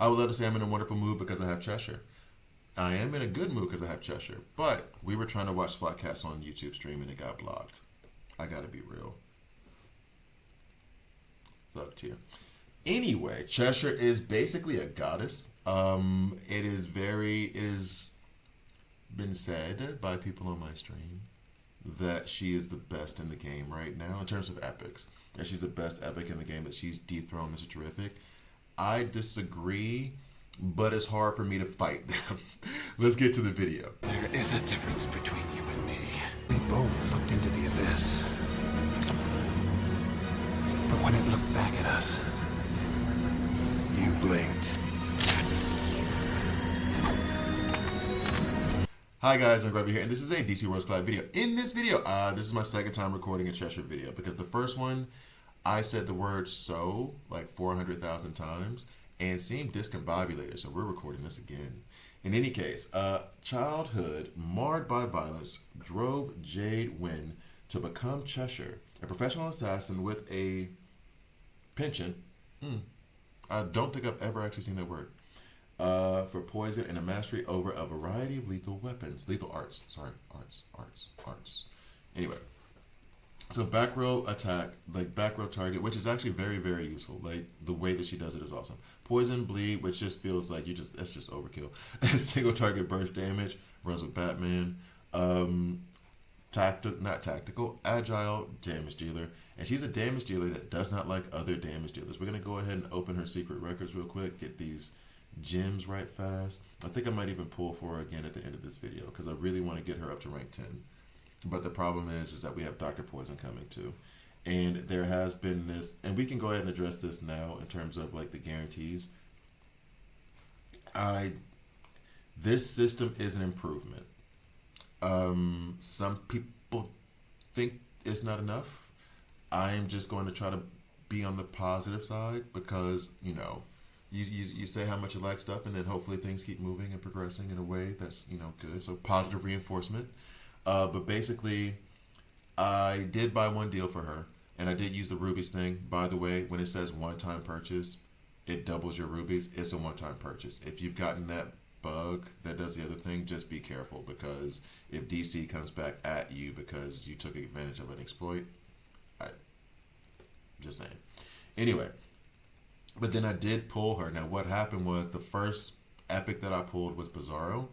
I would love to say I'm in a wonderful mood because I have Cheshire. I am in a good mood because I have Cheshire. But we were trying to watch Spotcast on YouTube stream and it got blocked. I gotta be real. Thug tier. Anyway, Cheshire is basically a goddess. It has been said by people on my stream that she is the best in the game right now in terms of epics. That she's the best epic in the game, that she's dethroned Mr. Terrific. I disagree, but it's hard for me to fight them. Let's get to the video. There is a difference between you and me. We both looked into the abyss. But when it looked back at us, you blinked. Hi guys, I'm Grubby here, and this is a DC Worlds Collide video. In this video, this is my second time recording a Cheshire video, because the first one, I said the word "so" like 400,000 times, and seemed discombobulated, so we're recording this again. In any case, childhood marred by violence drove Jade Wynn to become Cheshire, a professional assassin with a penchant. I don't think I've ever actually seen that word. For poison and a mastery over a variety of lethal weapons. Lethal arts. Sorry, arts. Anyway. So back row attack, like back row target, which is actually very, very useful. Like the way that she does it is awesome. Poison, bleed, which just feels like that's just overkill. Single target burst damage, runs with Batman. Not tactical, agile damage dealer. And she's a damage dealer that does not like other damage dealers. We're going to go ahead and open her secret records real quick, get these gems right fast. I think I might even pull for her again at the end of this video because I really want to get her up to rank 10. But the problem is that we have Dr. Poison coming too. And there has been this, and we can go ahead and address this now in terms of like the guarantees. This system is an improvement. Some people think it's not enough. I am just going to try to be on the positive side because, you say how much you like stuff and then hopefully things keep moving and progressing in a way that's, good. So positive reinforcement. But basically, I did buy one deal for her and I did use the rubies thing. By the way, when it says one-time purchase, it doubles your rubies. It's a one-time purchase. If you've gotten that bug that does the other thing, just be careful because if DC comes back at you because you took advantage of an exploit, just saying. Anyway, but then I did pull her. Now what happened was the first epic that I pulled was Bizarro,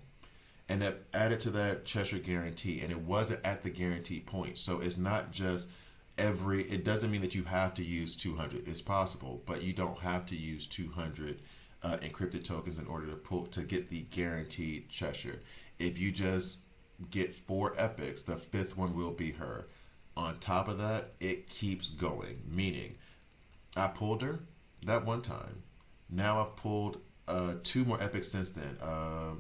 and that added to that Cheshire guarantee, and it wasn't at the guarantee point. So it's not just it doesn't mean that you have to use 200. It's possible, but you don't have to use 200 encrypted tokens in order to get the guaranteed Cheshire. If you just get 4 epics, the 5th one will be her. On top of that, it keeps going, meaning I pulled her that one time. Now I've pulled 2 more epics since then,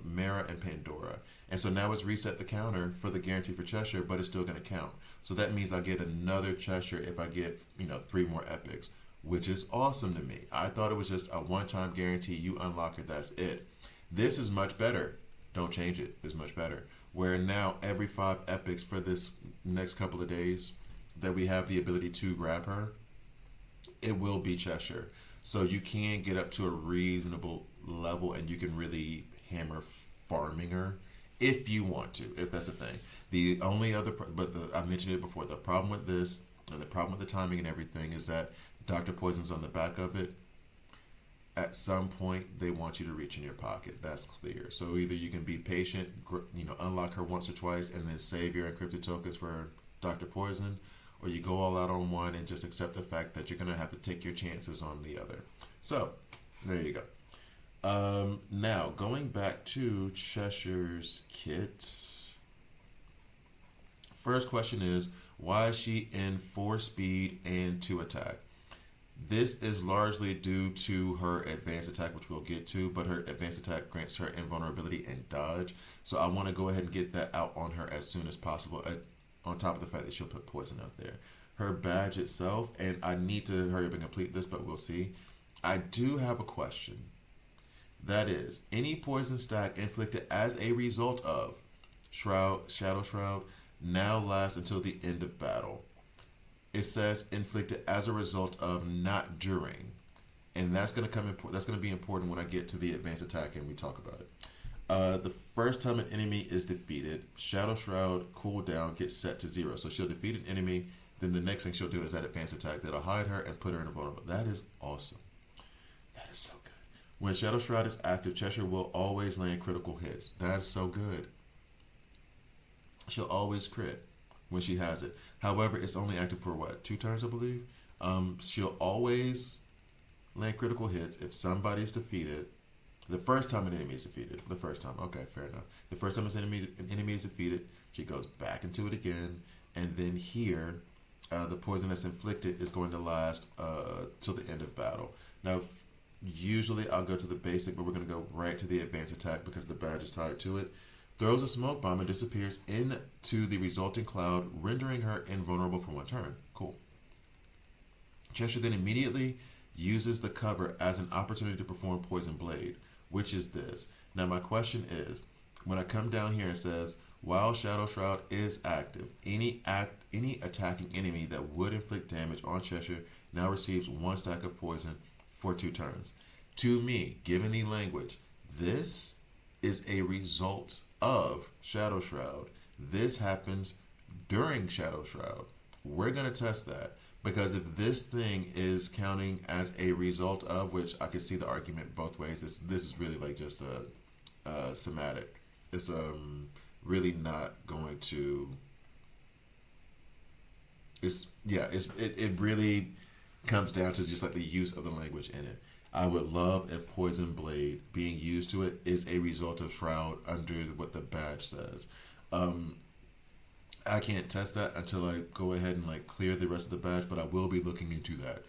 Mara and Pandora. And so now it's reset the counter for the guarantee for Cheshire, but it's still going to count. So that means I get another Cheshire if I get, 3 more epics, which is awesome to me. I thought it was just a one-time guarantee. You unlock it, that's it. This is much better. Don't change it. It's much better. Where now every 5 epics for this next couple of days that we have the ability to grab her, it will be Cheshire. So you can get up to a reasonable level and you can really hammer farming her if you want to, if that's the thing. The only other, I mentioned it before, the problem with this and the problem with the timing and everything is that Dr. Poison's on the back of it. At some point, they want you to reach in your pocket. That's clear. So either you can be patient, unlock her once or twice, and then save your encrypted tokens for Dr. Poison, or you go all out on one and just accept the fact that you're going to have to take your chances on the other. So, there you go. Now, going back to Cheshire's kits. First question is, why is she in 4 speed and 2 attack? This is largely due to her advanced attack, which we'll get to, but her advanced attack grants her invulnerability and dodge. So I want to go ahead and get that out on her as soon as possible, on top of the fact that she'll put poison out there. Her badge itself, and I need to hurry up and complete this, but we'll see. I do have a question. That is, any poison stack inflicted as a result of Shadow Shroud now lasts until the end of battle. It says inflicted as a result of, not during. and that's gonna come. That's gonna be important when I get to the advanced attack and we talk about it. The first time an enemy is defeated, Shadow Shroud cooldown gets set to 0. So she'll defeat an enemy, then the next thing she'll do is that advanced attack that'll hide her and put her in a vulnerable. That is awesome. That is so good. When Shadow Shroud is active, Cheshire will always land critical hits. That is so good. She'll always crit when she has it. However, it's only active for what, 2 turns, I believe? She'll always land critical hits if somebody's defeated. The first time an enemy is defeated. The first time. Okay, fair enough. The first time an enemy is defeated, she goes back into it again. And then here, the poison that's inflicted is going to last till the end of battle. Now, usually I'll go to the basic, but we're going to go right to the advanced attack because the badge is tied to it. Throws a smoke bomb and disappears into the resulting cloud, rendering her invulnerable for 1 turn. Cool. Cheshire then immediately uses the cover as an opportunity to perform Poison Blade, which is this. Now my question is, when I come down here and says, while Shadow Shroud is active, any attacking enemy that would inflict damage on Cheshire now receives 1 stack of poison for 2 turns. To me, given the language, this is a result of Shadow Shroud. This happens during Shadow Shroud. We're going to test that. Because if this thing is counting as a result of, which I could see the argument both ways, this is really like just a somatic. It's really not going to. It really comes down to just like the use of the language in it. I would love if Poison Blade being used to it is a result of Shroud under what the badge says. I can't test that until I go ahead and like clear the rest of the badge, but I will be looking into that.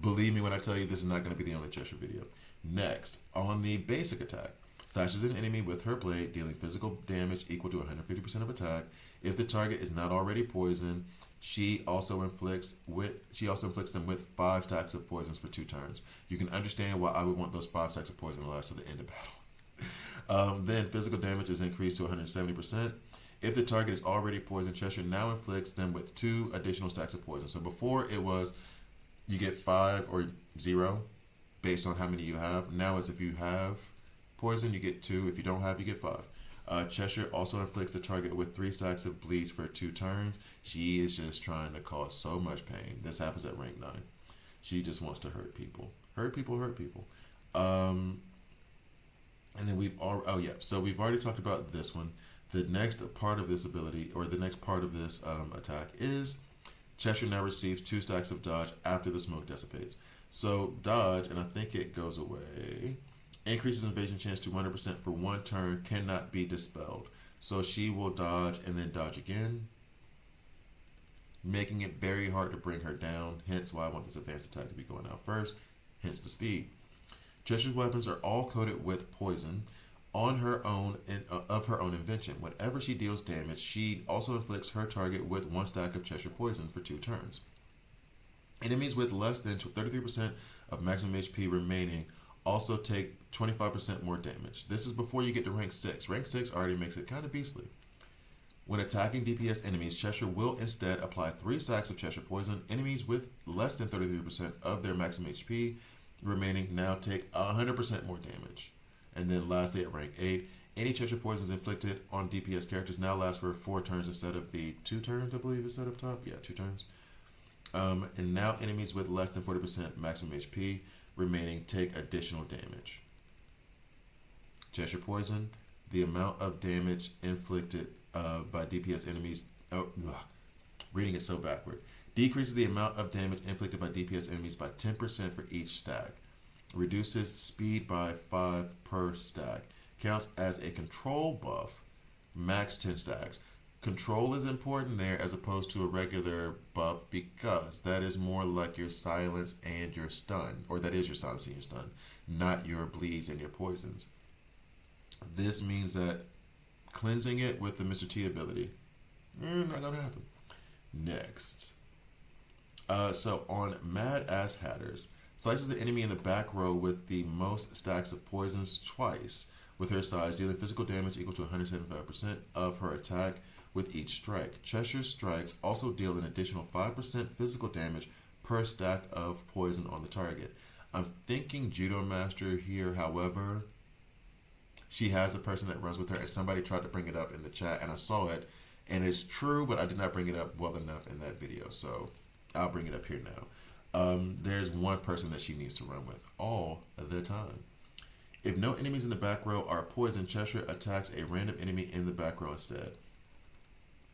Believe me when I tell you this is not going to be the only Cheshire video. Next, on the basic attack, slashes an enemy with her blade, dealing physical damage equal to 150% of attack. If the target is not already poisoned, she also inflicts them with 5 stacks of poisons for 2 turns. You can understand why I would want those 5 stacks of poison to last to the end of battle. Then physical damage is increased to 170%. If the target is already poisoned, Cheshire now inflicts them with 2 additional stacks of poison. So before it was you get 5 or 0 based on how many you have. Now it's if you have poison, you get 2. If you don't have, you get 5. Cheshire also inflicts the target with 3 stacks of bleeds for 2 turns. She is just trying to cause so much pain. This happens at rank 9. She just wants to hurt people. Hurt people, hurt people. And then we've already talked about this one. The next part of this ability, or the next part of this attack, is Cheshire now receives 2 stacks of dodge after the smoke dissipates. So dodge, and I think it goes away, increases invasion chance to 100% for 1 turn, cannot be dispelled. So she will dodge and then dodge again, making it very hard to bring her down, hence why I want this advanced attack to be going out first, hence the speed. Cheshire's weapons are all coated with poison on her own of her own invention. Whenever she deals damage, she also inflicts her target with 1 stack of Cheshire poison for 2 turns. Enemies with less than 33% of maximum HP remaining also take 25% more damage. This is before you get to rank 6. Rank 6 already makes it kind of beastly. When attacking DPS enemies, Cheshire will instead apply 3 stacks of Cheshire poison. Enemies with less than 33% of their maximum HP remaining now take 100% more damage. And then lastly, at rank 8, any Cheshire poisons inflicted on DPS characters now last for 4 turns instead of the 2 turns, I believe is set up top. Yeah, 2 turns. And now enemies with less than 40% maximum HP remaining take additional damage. Cheshire poison, the amount of damage inflicted by DPS enemies, reading it so backward, decreases the amount of damage inflicted by DPS enemies by 10% for each stack. Reduces speed by 5 per stack. Counts as a control buff, max 10 stacks. Control is important there as opposed to a regular buff because that is more like your silence and your stun, or that is your silence and your stun, not your bleeds and your poisons. This means that cleansing it with the Mr. T ability, not gonna happen. Next. So on Mad Ass Hatters, slices the enemy in the back row with the most stacks of poisons twice with her size, dealing physical damage equal to 175% of her attack with each strike. Cheshire strikes also deal an additional 5% physical damage per stack of poison on the target. I'm thinking Judo Master here. However, she has a person that runs with her, and somebody tried to bring it up in the chat, and I saw it, and it's true, but I did not bring it up well enough in that video, so I'll bring it up here now. There's one person that she needs to run with all the time. If no enemies in the back row are poisoned, Cheshire attacks a random enemy in the back row instead.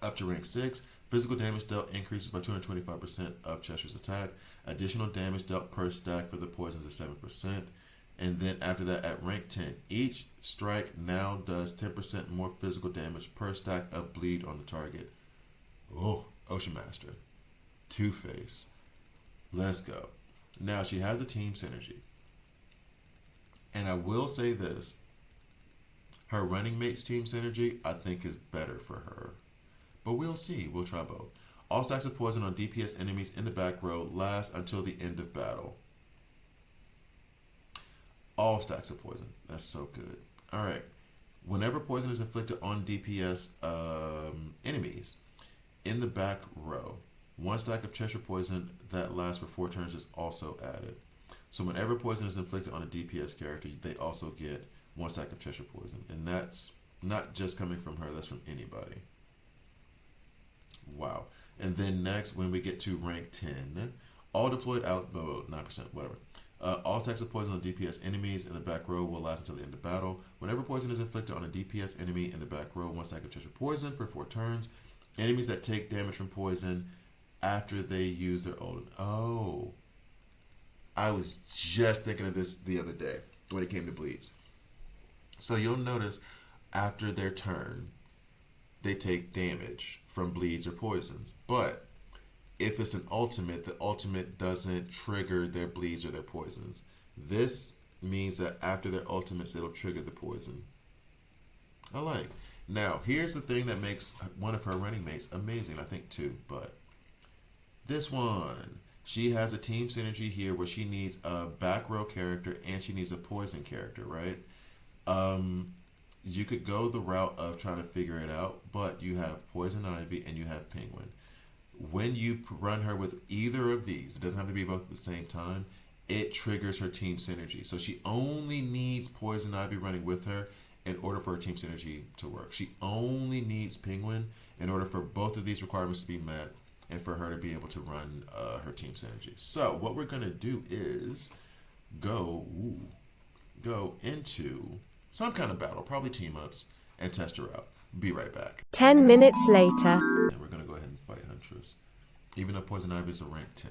Up to rank 6, physical damage dealt increases by 225% of Cheshire's attack. Additional damage dealt per stack for the poisons is 7%. And then after that, at rank 10, each strike now does 10% more physical damage per stack of bleed on the target. Oh, Ocean Master. Two-Face. Let's go. Now, she has a team synergy. And I will say this. Her running mate's team synergy, I think, is better for her. But we'll see. We'll try both. All stacks of poison on DPS enemies in the back row last until the end of battle. All stacks of poison. That's so good. All right. Whenever poison is inflicted on DPS enemies in the back row, one stack of Cheshire poison that lasts for 4 turns is also added. So whenever poison is inflicted on a DPS character, they also get 1 stack of Cheshire poison. And that's not just coming from her, that's from anybody. Wow. And then next, when we get to rank 10, all deployed out, 9%, whatever. All stacks of poison on DPS enemies in the back row will last until the end of battle. Whenever poison is inflicted on a DPS enemy in the back row, 1 stack of Cheshire poison for 4 turns. Enemies that take damage from poison after they use their ult. Oh. I was just thinking of this the other day when it came to bleeds. So you'll notice after their turn, they take damage from bleeds or poisons. But if it's an ultimate, the ultimate doesn't trigger their bleeds or their poisons. This means that after their ultimates, it'll trigger the poison. I like. Now, here's the thing that makes one of her running mates amazing. I think 2, but this one. She has a team synergy here where she needs a back row character and she needs a poison character, right? You could go the route of trying to figure it out, but you have Poison Ivy and you have Penguin. When you run her with either of these, it doesn't have to be both at the same time, it triggers her team synergy. So she only needs Poison Ivy running with her in order for her team synergy to work. She only needs Penguin in order for both of these requirements to be met and for her to be able to run her team synergy. So what we're going to do is go into some kind of battle, probably team-ups, and test her out. Be right back. 10 minutes later. And we're going to go ahead and fight Huntress, even though Poison Ivy is a rank 10.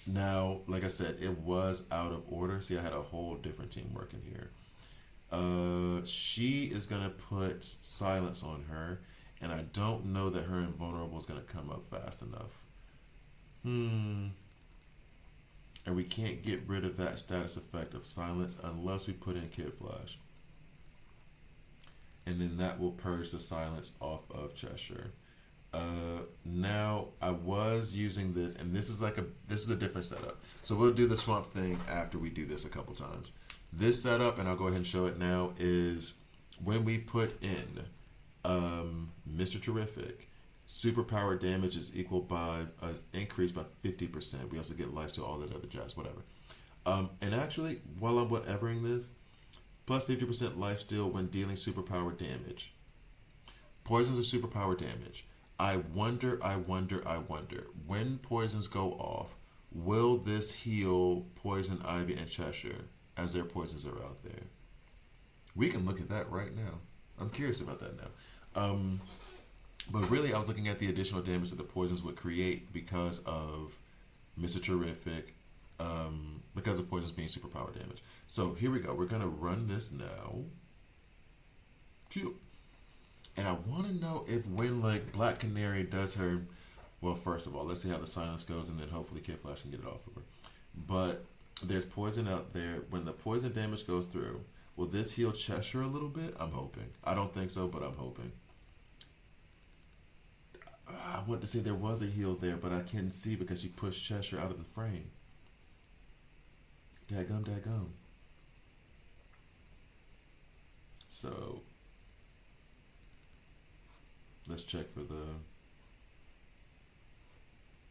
Now, like I said, it was out of order. See, I had a whole different team working here. She is going to put silence on her. And I don't know that her invulnerable is going to come up fast enough. And we can't get rid of that status effect of silence unless we put in Kid Flash. And then that will purge the silence off of Cheshire. Now, I was using this, and this is a different setup. So we'll do the Swamp Thing after we do this a couple times. This setup, and I'll go ahead and show it now, is when we put in Mr. Terrific, superpower damage is equal by increased by 50%. We also get life to all that other jazz, whatever. And actually, while I'm whatevering this, plus 50% life steal when dealing superpower damage. Poisons are superpower damage. I wonder, when poisons go off, will this heal Poison Ivy and Cheshire as their poisons are out there? We can look at that right now. I'm curious about that now. But really, I was looking at the additional damage that the poisons would create because of Mr. Terrific, because of poisons being superpower damage. So here we go. We're going to run this now. And I want to know if when Black Canary does her, well, first of all, let's see how the silence goes, and then hopefully Kid Flash can get it off of her. But there's poison out there. When the poison damage goes through, will this heal Cheshire a little bit? I'm hoping. I don't think so, but I'm hoping. I want to say there was a heal there, but I can't see because she pushed Cheshire out of the frame. Dadgum. So, let's check for the...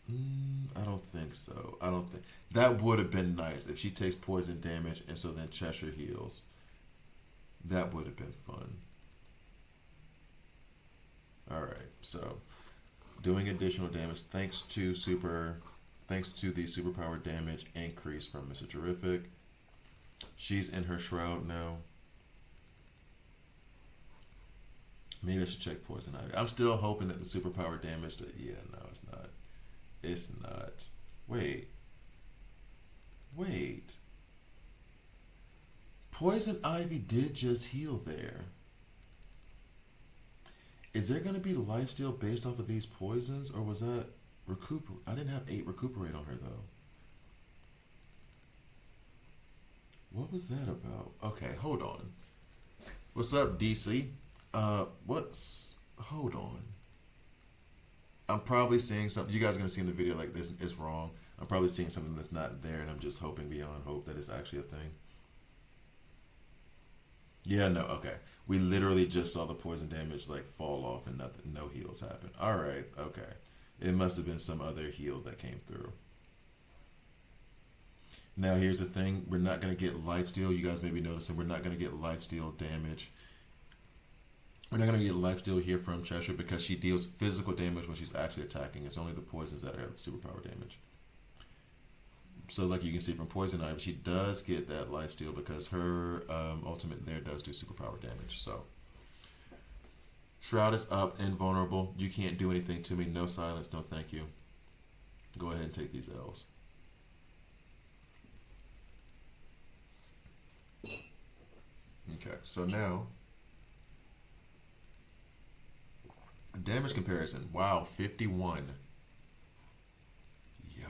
I don't think so. I don't think that would have been nice if she takes poison damage and so then Cheshire heals. That would have been fun. All right, so doing additional damage thanks to the superpower damage increase from Mr. Terrific. She's in her shroud now. Maybe I should check poison ivy. I'm still hoping that the superpower damage. Yeah, no, it's not. It's not. Wait. Poison ivy did just heal there. Is there going to be lifesteal based off of these poisons, or was that recuperate? I didn't have 8 recuperate on her though. What was that about? Okay, hold on. What's up, DC? Hold on. I'm probably seeing something. You guys are going to see in the video like this. It's wrong. I'm probably seeing something that's not there, and I'm just hoping beyond hope that it's actually a thing. Yeah, no, okay. We literally just saw the poison damage like fall off and nothing, no heals happen. All right, okay. It must have been some other heal that came through. Now here's the thing: we're not going to get lifesteal. You guys may be noticing we're not going to get lifesteal damage. We're not going to get lifesteal here from Cheshire because she deals physical damage when she's actually attacking. It's only the poisons that have superpower damage. So like you can see from Poison Ivy, she does get that lifesteal because her ultimate there does do superpower damage. So Shroud is up, invulnerable. You can't do anything to me. No silence, no thank you. Go ahead and take these L's. Okay, so now damage comparison. Wow, 51. Yo.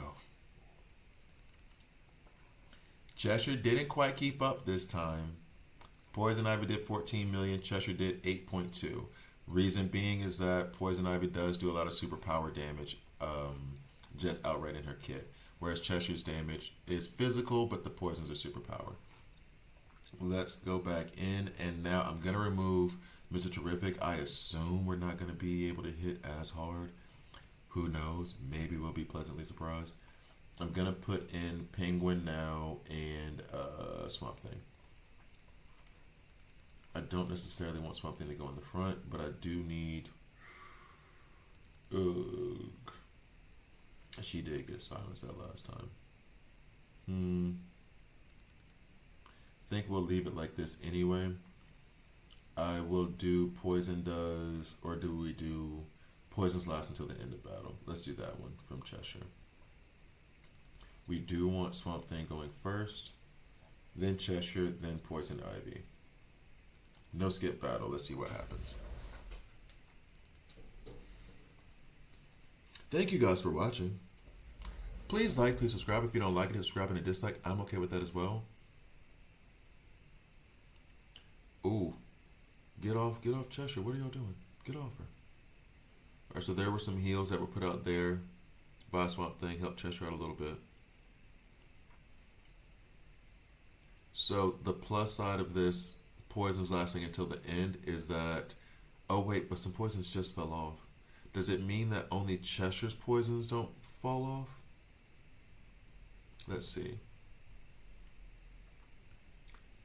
Cheshire didn't quite keep up this time. Poison Ivy did 14 million. Cheshire did 8.2. Reason being is that Poison Ivy does do a lot of superpower damage just outright in her kit. Whereas Cheshire's damage is physical, but the poisons are superpower. Let's go back in, and now I'm going to remove Mr. Terrific. I assume we're not going to be able to hit as hard. Who knows? Maybe we'll be pleasantly surprised. I'm going to put in Penguin now and Swamp Thing. I don't necessarily want Swamp Thing to go in the front, but I do need... Ugh. She did get silenced that last time. I think we'll leave it like this anyway. I will do Poison does, or do we do Poisons last until the end of battle? Let's do that one from Cheshire. We do want Swamp Thing going first, then Cheshire, then Poison Ivy. No skip battle. Let's see what happens. Thank you guys for watching. Please like, please subscribe. If you don't like it, subscribe and a dislike. I'm okay with that as well. Ooh. Get off Cheshire. What are y'all doing? Get off her. Alright, so there were some heals that were put out there by Swamp Thing. Help Cheshire out a little bit. So the plus side of this poisons lasting until the end is that, oh wait, but some poisons just fell off. Does it mean that only Cheshire's poisons don't fall off? Let's see.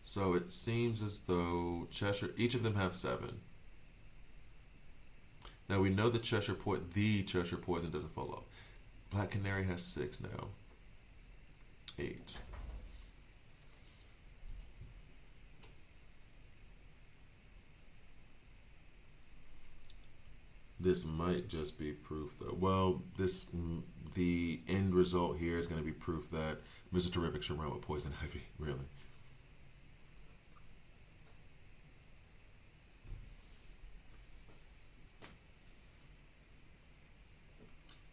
So it seems as though Cheshire, each of them have 7. Now we know the Cheshire poison doesn't fall off. Black Canary has 6 now. 8. This might just be proof though. Well, the end result here is going to be proof that Mr. Terrific should run with Poison Ivy, really.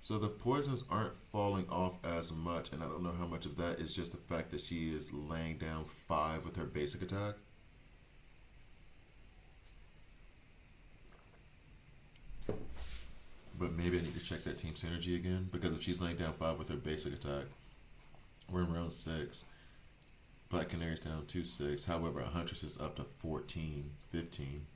So the poisons aren't falling off as much, and I don't know how much of that is just the fact that she is laying down 5 with her basic attack. But maybe I need to check that team synergy again, because if she's laying down 5 with her basic attack, we're in round 6. Black Canary's down 2-6. However, a Huntress is up to 14, 15.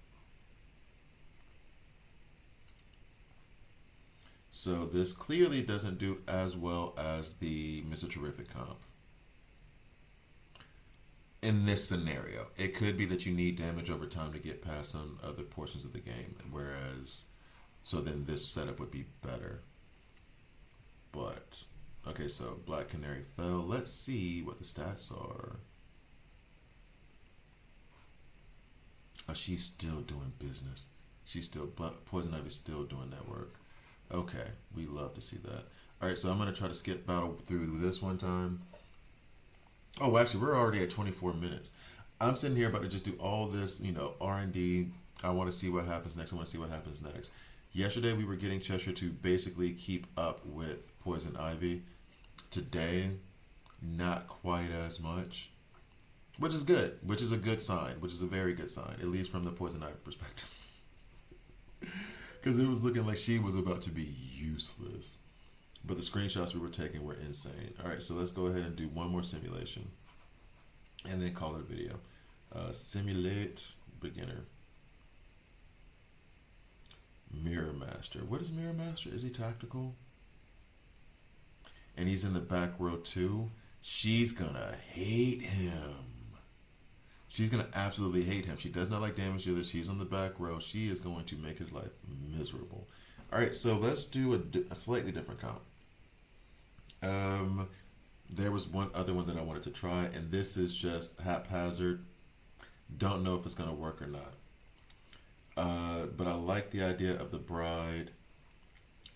So this clearly doesn't do as well as the Mr. Terrific comp. In this scenario, it could be that you need damage over time to get past some other portions of the game, whereas, so then this setup would be better. But, okay, so Black Canary fell. Let's see what the stats are. Oh, she's still doing business. She's still, Poison Ivy's still doing that work. Okay, we love to see that. All right, so I'm going to try to skip battle through this one time. Oh, actually, we're already at 24 minutes. I'm sitting here about to just do all this, R&D. I want to see what happens next. I want to see what happens next. Yesterday, we were getting Cheshire to basically keep up with Poison Ivy. Today, not quite as much, which is good, which is a good sign, which is a very good sign, at least from the Poison Ivy perspective. Because it was looking like she was about to be useless. But the screenshots we were taking were insane. All right, so let's go ahead and do one more simulation. And then call it a video. Simulate beginner. Mirror Master. What is Mirror Master? Is he tactical? And he's in the back row too. She's gonna hate him. She's gonna absolutely hate him. She does not like damage dealers. She's on the back row. She is going to make his life miserable. All right, so let's do a slightly different comp. There was one other one that I wanted to try, and this is just haphazard. Don't know if it's gonna work or not. But I like the idea of the Bride,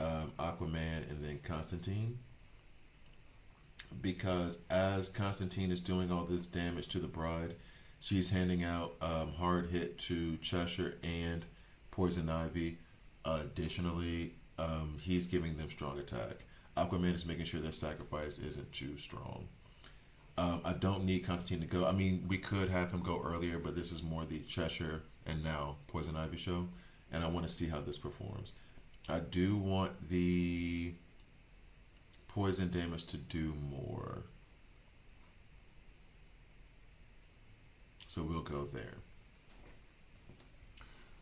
Aquaman, and then Constantine. Because as Constantine is doing all this damage to the Bride, she's handing out hard hit to Cheshire and Poison Ivy. Additionally, he's giving them strong attack. Aquaman is making sure their sacrifice isn't too strong. I don't need Constantine to go. I mean, we could have him go earlier, but this is more the Cheshire and now Poison Ivy show, and I want to see how this performs. I do want the poison damage to do more. So we'll go there.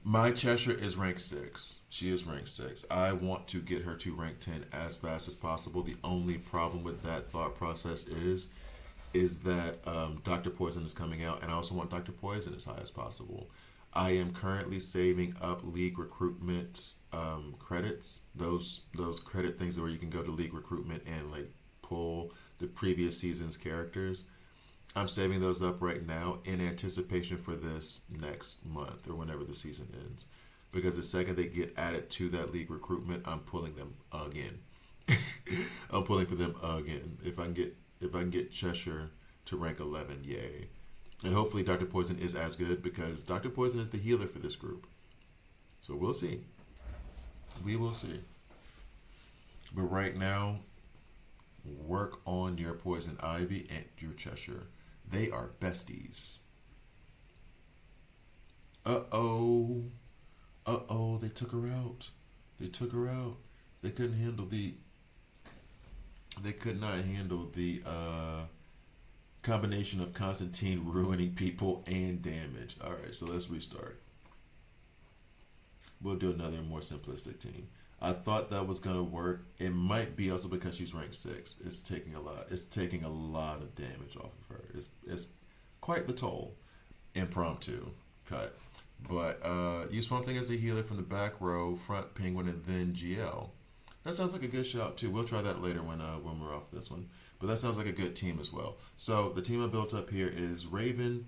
My Cheshire is rank 6. She is rank 6. I want to get her to rank 10 as fast as possible. The only problem with that thought process is that Dr. Poison is coming out, and I also want Dr. Poison as high as possible. I am currently saving up League Recruitment credits. Those credit things where you can go to League Recruitment and like pull the previous season's characters. I'm saving those up right now in anticipation for this next month or whenever the season ends. Because the second they get added to that League Recruitment, I'm pulling them again. I'm pulling for them again. If I can get Cheshire to rank 11, yay. And hopefully Dr. Poison is as good, because Dr. Poison is the healer for this group. So we'll see. We will see. But right now, work on your Poison Ivy and your Cheshire. They are besties. Uh-oh. Uh-oh, they took her out. They took her out. They couldn't handle they could not handle the combination of Constantine ruining people and damage. All right, so let's restart. We'll do another more simplistic team. I thought that was gonna work. It might be also because she's ranked 6. It's taking a lot. It's taking a lot of damage off of her. It's quite the toll. Impromptu cut. But use Swamp Thing as the healer from the back row, front Penguin, and then GL. That sounds like a good shout too. We'll try that later when we're off this one. But that sounds like a good team as well. So the team I built up here is Raven.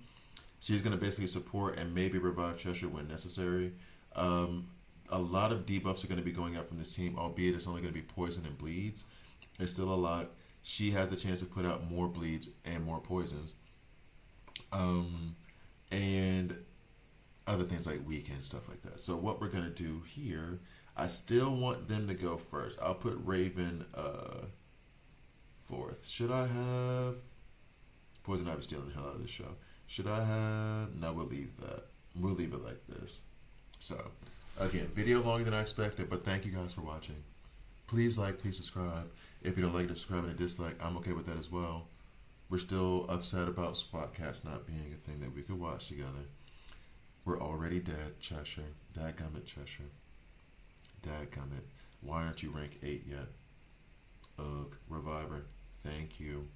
She's gonna basically support and maybe revive Cheshire when necessary. A lot of debuffs are going to be going out from this team, albeit it's only going to be poison and bleeds. There's still a lot. She has the chance to put out more bleeds and more poisons. And other things like weekend, stuff like that. So what we're going to do here, I still want them to go first. I'll put Raven fourth. Should I have... Poison Ivy stealing the hell out of this show. Should I have... No, we'll leave that. We'll leave it like this. So... Again, video longer than I expected, but thank you guys for watching. Please like, please subscribe. If you don't like to subscribe and a dislike, I'm okay with that as well. We're still upset about Spotcast not being a thing that we could watch together. We're already dead, Cheshire. Dadgummit, Cheshire. Dadgummit. Why aren't you rank 8 yet? Ugh, Reviver. Thank you.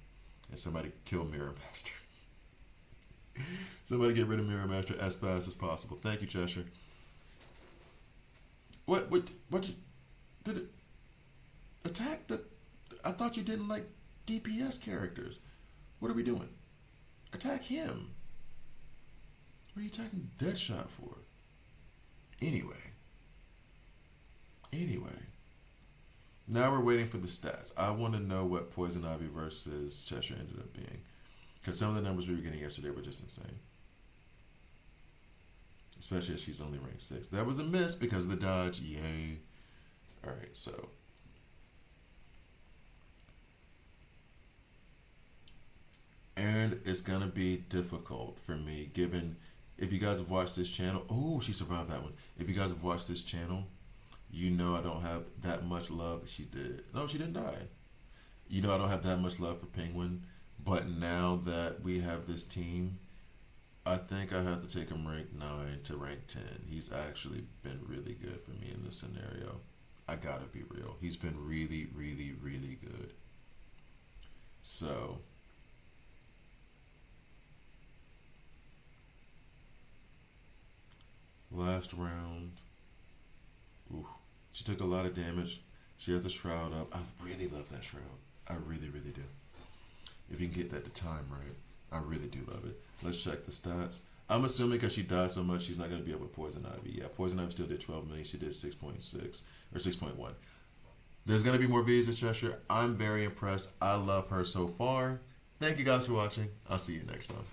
And somebody kill Mirror Master. Somebody get rid of Mirror Master as fast as possible. Thank you, Cheshire. What did it attack the? I thought you didn't like DPS characters. What are we doing? Attack him. What are you attacking Deadshot for? Anyway. Now we're waiting for the stats. I want to know what Poison Ivy versus Cheshire ended up being. Because some of the numbers we were getting yesterday were just insane. Especially as she's only ranked 6. That was a miss because of the dodge. Yay. Alright, so. And it's going to be difficult for me given, if you guys have watched this channel. Oh, she survived that one. If you guys have watched this channel, you know I don't have that much love. She did. No, she didn't die. You know I don't have that much love for Penguin. But now that we have this team, I think I have to take him rank 9 to rank 10. He's actually been really good for me in this scenario. I gotta be real. He's been really, really, really good. So, last round. Ooh, she took a lot of damage. She has the shroud up. I really love that shroud. I really, really do. If you can get that to time right, I really do love it. Let's check the stats. I'm assuming because she died so much, she's not going to be able to Poison Ivy. Yeah, Poison Ivy still did 12 million. She did 6.6 or 6.1. There's going to be more videos of Cheshire. I'm very impressed. I love her so far. Thank you guys for watching. I'll see you next time.